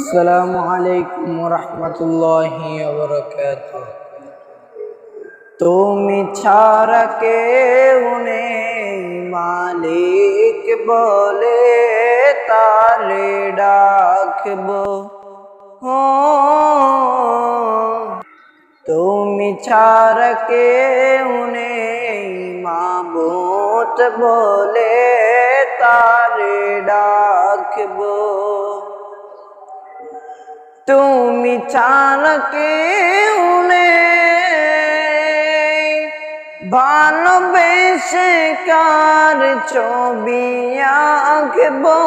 আসসালামু আলাইকুম রহমতুল্লাহি ওয়া বারাকাতুহু। তুমি ছাড়া কেউ নেই মালিক বলে তারে ডাকবো। তুমি ছাড়া কেউ নেই মাবুদ বলে তারে ডাকবো। তুমি ছাড়া কেউ নেই ভালোবেসে কার ছবি আঁকবো।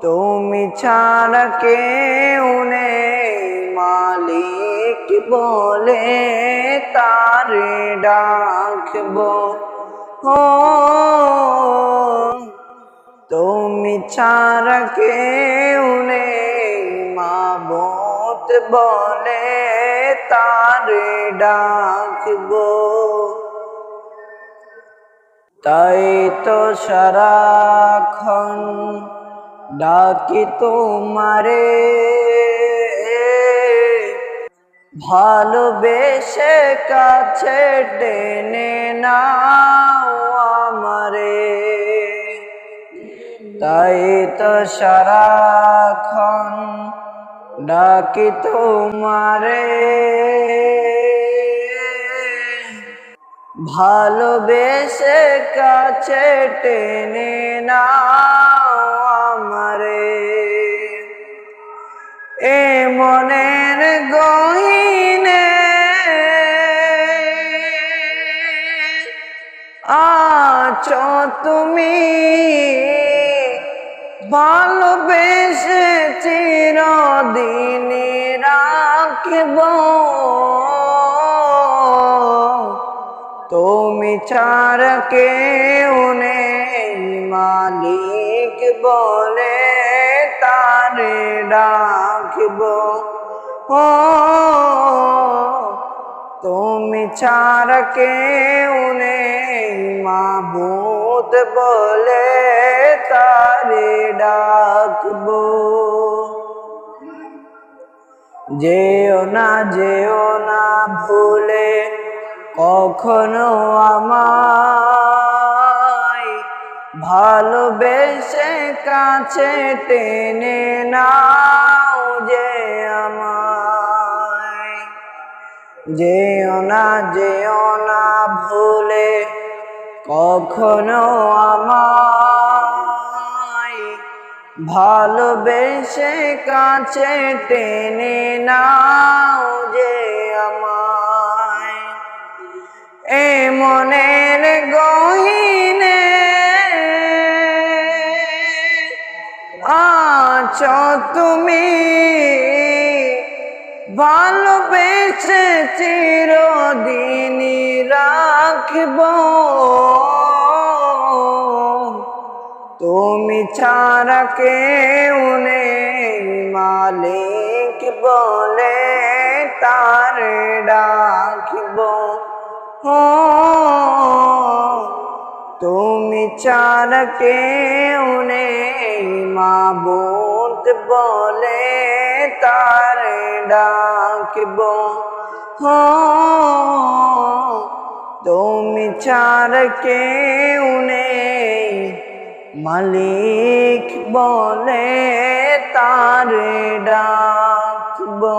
তুমি ছাড়া কেউ নেই মালিক বলে তারে ডাকবো। তুমি ছাড়া কেউ নেই মাবুদ বলে তারে ডাকবো। তাই তো সারাক্ষণ ডাকি তোমারে, ভালোবেসে কাছে টেনে নাও আমারে। তাই তো সারাক্ষণ ডাকি তোমারে, ভালোবেসে কাছে টেনে নাও আমারে। এ মনের গহীনে আছো তুমি, ভালোবেসে চিরদিন রাখবো। তুমি ছাড়া কেউ নেই মালিক বলে তারে ডাকবো। তুমি ছাড়া কেউ নেই মাবুদ বলে তারে ডাকবো। যেও না ভুলে কখনো আমায়, ভালোবেসে কাছে টেনে নাও যে আমায়। যেও না ভুলে কখনো আমায়, ভালোবেসে কাছে টেনে নাও যে আমায়। এ মনের গহীনে আছো তুমি, ভালোবেসে চিরদিন রাখবো। তুমি ছাড়া কেউ নেই মালিক বলে তারে ডাকবো। তুমি ছাড়া কেউ নেই মাবুদ বলে তারে ডাকবো। তুমি ছাড়া কেউ নেই মালিক বলে তারে ডাকবো।